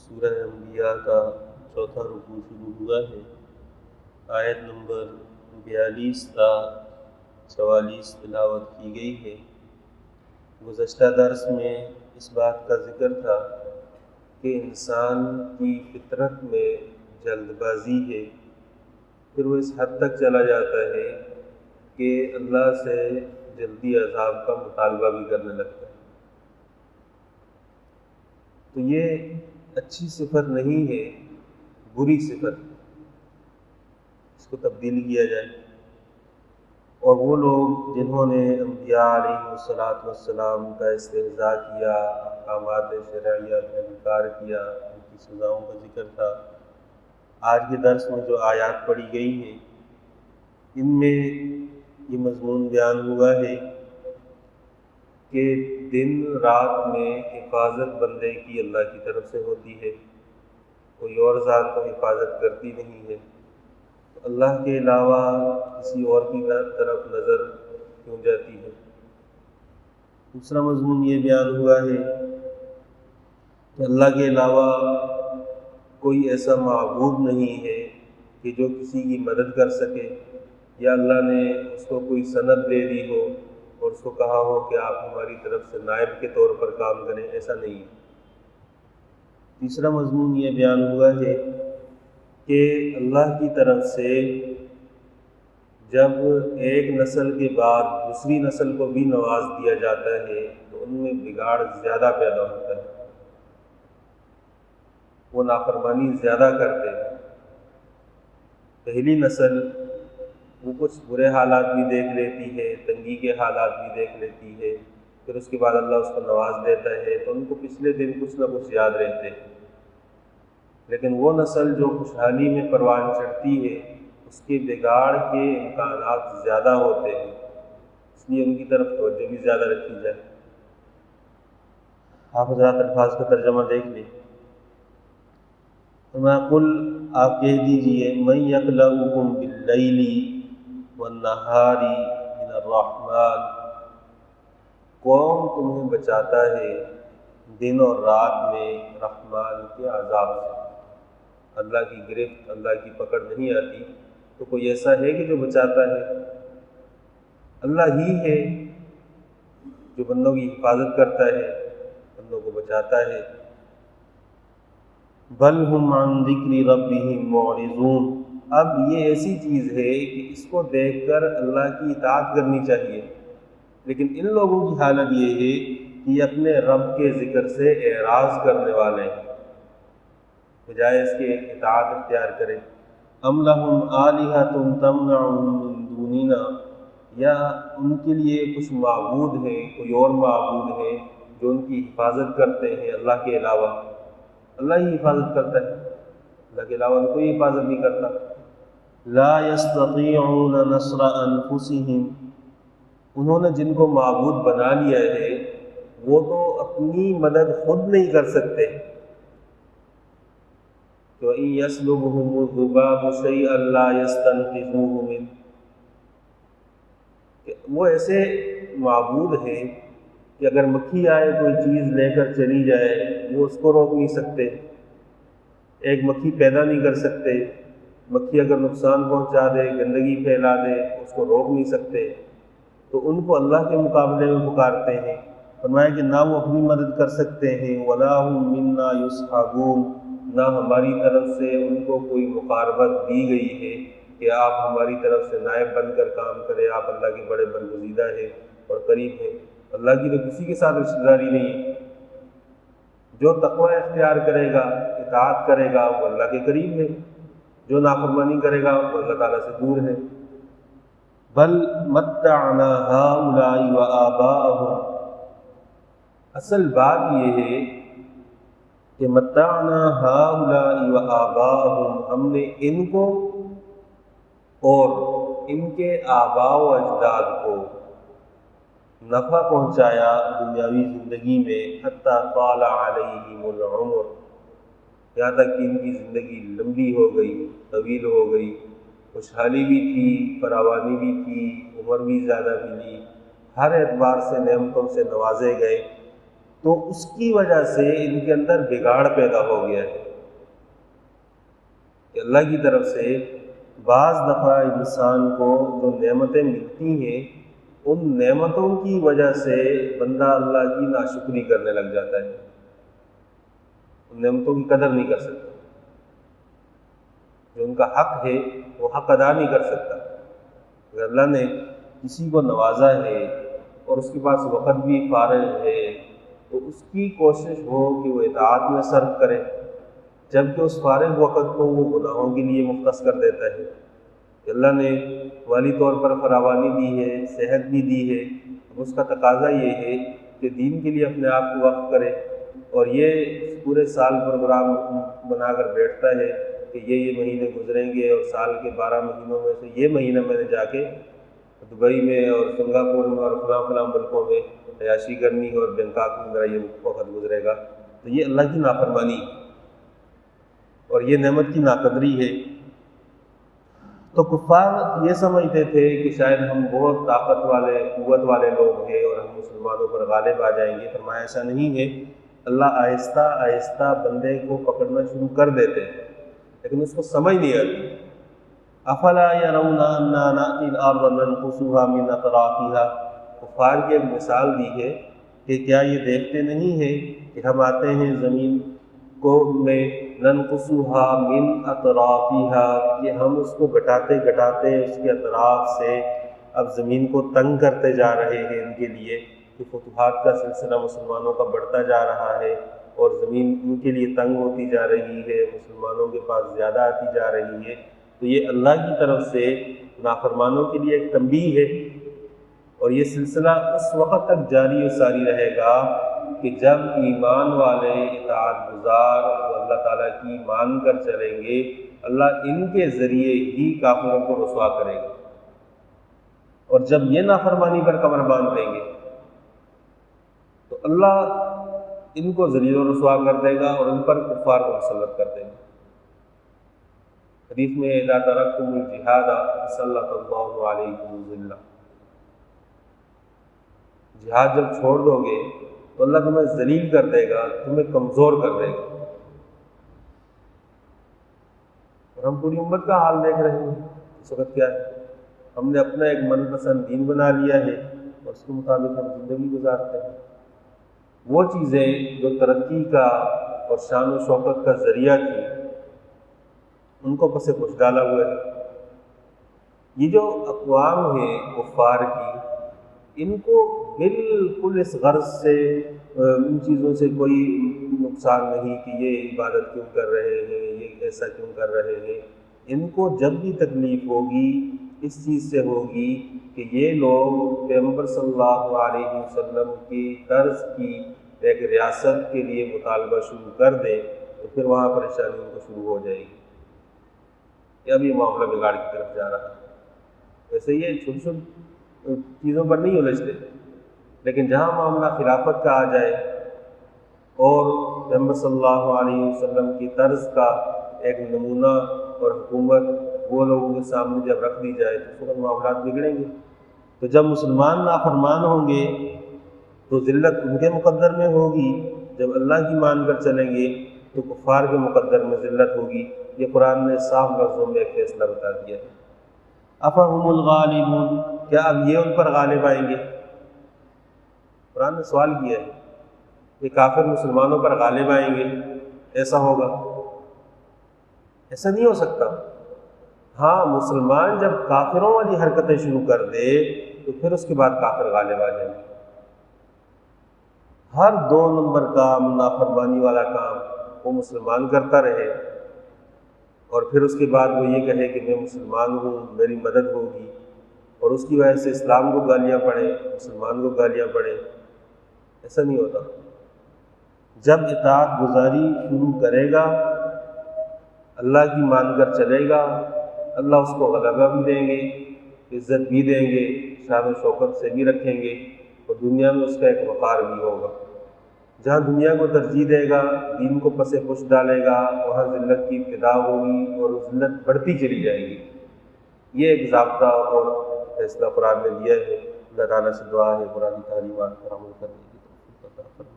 سورہ انبیاء کا چوتھا رکوع شروع ہوا ہے۔ آیت نمبر 42 تا 44 تلاوت کی گئی ہے۔ گزشتہ درس میں اس بات کا ذکر تھا کہ انسان کی فطرت میں جلد بازی ہے، پھر وہ اس حد تک چلا جاتا ہے کہ اللہ سے جلدی عذاب کا مطالبہ بھی کرنے لگتا ہے۔ تو یہ اچھی صفت نہیں ہے، بری صفت ہے، اس کو تبدیل کیا جائے۔ اور وہ لوگ جنہوں نے انبیاء علیہ السلام کا استہزاء کیا، احکامات شرعیہ کا انکار کیا، ان کی سزاؤں کا ذکر تھا۔ آج کے درس میں جو آیات پڑھی گئی ہیں ان میں یہ مضمون بیان ہوا ہے کہ دن رات میں حفاظت بندے کی اللہ کی طرف سے ہوتی ہے، کوئی اور ذات تو حفاظت کرتی نہیں ہے، تو اللہ کے علاوہ کسی اور کی طرف نظر کیوں جاتی ہے۔ دوسرا مضمون یہ بیان ہوا ہے کہ اللہ کے علاوہ کوئی ایسا معبود نہیں ہے کہ جو کسی کی مدد کر سکے، یا اللہ نے اس کو کوئی سند دے دی ہو اور اس کو کہا ہو کہ آپ ہماری طرف سے نائب کے طور پر کام کریں، ایسا نہیں ہے۔ تیسرا مضمون یہ بیان ہوا ہے کہ اللہ کی طرف سے جب ایک نسل کے بعد دوسری نسل کو بھی نواز دیا جاتا ہے تو ان میں بگاڑ زیادہ پیدا ہوتا ہے، وہ نافرمانی زیادہ کرتے ہیں۔ پہلی نسل وہ کچھ برے حالات بھی دیکھ لیتی ہے، تنگی کے حالات بھی دیکھ لیتی ہے، پھر اس کے بعد اللہ اس کو نواز دیتا ہے تو ان کو پچھلے دن کچھ نہ کچھ یاد رہتے ہیں۔ لیکن وہ نسل جو خوشحالی میں پروان چڑھتی ہے اس کے بگاڑ کے امکانات زیادہ ہوتے ہیں، اس لیے ان کی طرف توجہ بھی زیادہ رکھی جائے۔ آپ حضرات الفاظ کا ترجمہ دیکھ لیں۔ قل آپ کہہ دیجئے من یکلؤکم باللیل والنہار من الرحمن، کون تمہیں بچاتا ہے دن اور رات میں رحمان کے عذاب سے؟ اللہ کی گرفت، اللہ کی پکڑ نہیں آتی تو کوئی ایسا ہے کہ جو بچاتا ہے؟ اللہ ہی ہے جو بندوں کی حفاظت کرتا ہے، بندوں کو بچاتا ہے۔ بل ہم عن ذکر ربہم معرضون، اب یہ ایسی چیز ہے کہ اس کو دیکھ کر اللہ کی اطاعت کرنی چاہیے، لیکن ان لوگوں کی حالت یہ ہے کہ یہ اپنے رب کے ذکر سے اعراض کرنے والے ہیں، بجائے اس کے اطاعت اختیار کریں۔ ام لہم آلہۃ تمنعہم من دوننا، یا ان کے لیے کچھ معبود ہیں، کوئی اور معبود ہیں جو ان کی حفاظت کرتے ہیں اللہ کے علاوہ؟ اللہ ہی حفاظت کرتا ہے، اللہ کے علاوہ کوئی حفاظت نہیں کرتا۔ لا یستطیعون نصر انفسہم، انہوں نے جن کو معبود بنا لیا ہے وہ تو اپنی مدد خود نہیں کر سکتے۔ تو ان یسلبہم الذباب شیئا لا یستنقذوہ منہ، وہ ایسے معبود ہیں کہ اگر مکھی آئے کوئی چیز لے کر چلی جائے وہ اس کو روک نہیں سکتے، ایک مکھی پیدا نہیں کر سکتے، مکھی اگر نقصان پہنچا دے، گندگی پھیلا دے، اس کو روک نہیں سکتے، تو ان کو اللہ کے مقابلے میں پکارتے ہیں۔ فرمایا کہ نہ وہ اپنی مدد کر سکتے ہیں، وَلَا هُم مِنَّا يُصْحَبُونَ، نہ ہماری طرف سے ان کو کوئی مقاربت دی گئی ہے کہ آپ ہماری طرف سے نائب بن کر کام کریں، آپ اللہ کے بڑے برگزیدہ ہیں اور قریب ہیں۔ اللہ کی تو کسی کے ساتھ رشتہ داری نہیں ہے۔ جو تقوی اختیار کرے گا، اطاعت کرے گا، وہ اللہ کے قریب ہے، جو نافرمانی کرے گا وہ اللہ تعالیٰ سے دور ہے۔ بل متعنا ہؤلاء وآباءهم، اصل بات یہ ہے کہ متعنا ہؤلاء وآباءهم، ہم نے ان کو اور ان کے آباء و اجداد کو نفع پہنچایا دنیاوی زندگی میں، حتی طال علیہم العمر، یہاں تک کہ ان کی زندگی لمبی ہو گئی، طویل ہو گئی، خوشحالی بھی تھی، فراوانی بھی تھی، عمر بھی زیادہ ملی، ہر اعتبار سے نعمتوں سے نوازے گئے۔ تو اس کی وجہ سے ان کے اندر بگاڑ پیدا ہو گیا ہے کہ اللہ کی طرف سے بعض دفعہ انسان کو جو نعمتیں ملتی ہیں ان نعمتوں کی وجہ سے بندہ اللہ کی ناشکری کرنے لگ جاتا ہے، ان نعمتوں کی قدر نہیں کر سکتا، جو ان کا حق ہے وہ حق ادا نہیں کر سکتا۔ اگر اللہ نے کسی کو نوازا ہے اور اس کے پاس وقت بھی فارغ ہے تو اس کی کوشش ہو کہ وہ اطاعت میں صرف کرے، جبکہ اس فارغ وقت کو وہ گناہوں کے لیے مختص کر دیتا ہے۔ کہ اللہ نے مالی طور پر فراوانی دی ہے، صحت بھی دی ہے، اب اس کا تقاضا یہ ہے کہ دین کے لیے اپنے آپ کو وقف کرے، اور یہ پورے سال پروگرام بنا کر بیٹھتا ہے کہ یہ مہینے گزریں گے اور سال کے 12 مہینوں میں سے یہ مہینہ میں نے جا کے دبئی میں اور سنگاپور میں اور فلاں فلاں ملکوں میں عیاشی کرنی اور بینکاک میں میرا یہ وقت گزرے گا، تو یہ اللہ کی نافرمانی اور یہ نعمت کی ناقدری ہے۔ تو کفار یہ سمجھتے تھے کہ شاید ہم بہت طاقت والے قوت والے لوگ ہیں اور ہم مسلمانوں پر غالب آ جائیں گے، فرمایا ایسا نہیں ہے۔ اللہ آہستہ آہستہ بندے کو پکڑنا شروع کر دیتے ہیں لیکن اس کو سمجھ نہیں آتی۔ افلا يرون انا ناتي الارض ننقصها من اطرافها، کفار کی ایک مثال دی ہے کہ کیا یہ دیکھتے نہیں ہیں کہ ہم آتے ہیں زمین کو میں ننقصها من اطرافها، کہ ہم اس کو گھٹاتے گھٹاتے اس کے اطراف سے اب زمین کو تنگ کرتے جا رہے ہیں ان کے لیے، کہ فتوحات کا سلسلہ مسلمانوں کا بڑھتا جا رہا ہے اور زمین ان کے لیے تنگ ہوتی جا رہی ہے، مسلمانوں کے پاس زیادہ آتی جا رہی ہے۔ تو یہ اللہ کی طرف سے نافرمانوں کے لیے ایک تنبیہ ہے، اور یہ سلسلہ اس وقت تک جاری و ساری رہے گا کہ جب ایمان والے اطاعت گزار اور اللہ تعالیٰ کی مان کر چلیں گے، اللہ ان کے ذریعے ہی کافروں کو رسوا کرے گا، اور جب یہ نافرمانی پر کمر باندھ دیں گے تو اللہ ان کو ذلیل و رسوا کر دے گا اور ان پر کفار کو مسلط کر دے گا۔ حدیث میں اذا ترکتم الجہاد سلط اللہ علیکم الذلہ، جہاد جب چھوڑ دو گے تو اللہ تمہیں ذلیل کر دے گا، تمہیں کمزور کر دے گا۔ اور ہم پوری امت کا حال دیکھ رہے ہیں اس وقت کیا ہے، ہم نے اپنا ایک من پسند دین بنا لیا ہے اور اس کے مطابق ہم زندگی گزارتے ہیں۔ وہ چیزیں جو ترقی کا اور شان و شوکت کا ذریعہ تھی ان کو پس پش ڈالا ہوا ہے۔ یہ جو اقوام ہیں کفار کی، ان کو بالکل اس غرض سے ان چیزوں سے کوئی نقصان نہیں کہ یہ عبادت کیوں کر رہے ہیں، یہ ایسا کیوں کر رہے ہیں۔ ان کو جب بھی تکلیف ہوگی اس چیز سے ہوگی کہ یہ لوگ پیغمبر صلی اللہ علیہ وسلم کی طرز کی ایک ریاست کے لیے مطالبہ شروع کر دیں تو پھر وہاں پریشانی ان کو شروع ہو جائے گی کہ اب یہ معاملہ بگاڑ کی طرف جا رہا ہے۔ ویسے یہ چھوٹی چھوٹی چیزوں پر نہیں الجھتے، لیکن جہاں معاملہ خلافت کا آ جائے اور پیغمبر صلی اللہ علیہ وسلم کی طرز کا ایک نمونہ اور حکومت وہ لوگوں کے سامنے جب رکھ دی جائے تو فوراً معاملات بگڑیں گے۔ تو جب مسلمان نافرمان ہوں گے تو ذلت ان کے مقدر میں ہوگی، جب اللہ کی مان کر چلیں گے تو کفار کے مقدر میں ذلت ہوگی۔ یہ قرآن نے صاف لفظوں میں ایک فیصلہ بتا دیا ہے۔ افہم الغالبون، کیا اب یہ ان پر غالب آئیں گے؟ قرآن نے سوال کیا ہے کہ کافر مسلمانوں پر غالب آئیں گے، ایسا ہوگا؟ ایسا نہیں ہو سکتا۔ ہاں، مسلمان جب کافروں والی حرکتیں شروع کر دے تو پھر اس کے بعد کافر غالب آ جائیں گے۔ ہر 2 نمبر کام، نافرمانی والا کام وہ مسلمان کرتا رہے اور پھر اس کے بعد وہ یہ کہے کہ میں مسلمان ہوں، میری مدد ہوگی، اور اس کی وجہ سے اسلام کو گالیاں پڑے، مسلمان کو گالیاں پڑے، ایسا نہیں ہوتا۔ جب اطاعت گزاری شروع کرے گا، اللہ کی مان کر چلے گا، اللہ اس کو غلبہ بھی دیں گے، عزت بھی دیں گے، شان و شوکت سے بھی رکھیں گے، اور دنیا میں اس کا ایک وقار بھی ہوگا۔ جہاں دنیا کو ترجیح دے گا، دین کو پس پش ڈالے گا، وہاں ذلت کی ابتدا ہوگی اور ذلت بڑھتی چلی جائے گی۔ یہ ایک ضابطہ اور فیصلہ قرآن نے دیا ہے۔ اللہ تعالیٰ سے دعا ہے قرآن کی تعلیمات پر عمل کرنے کی توفیق عطا فرمائے۔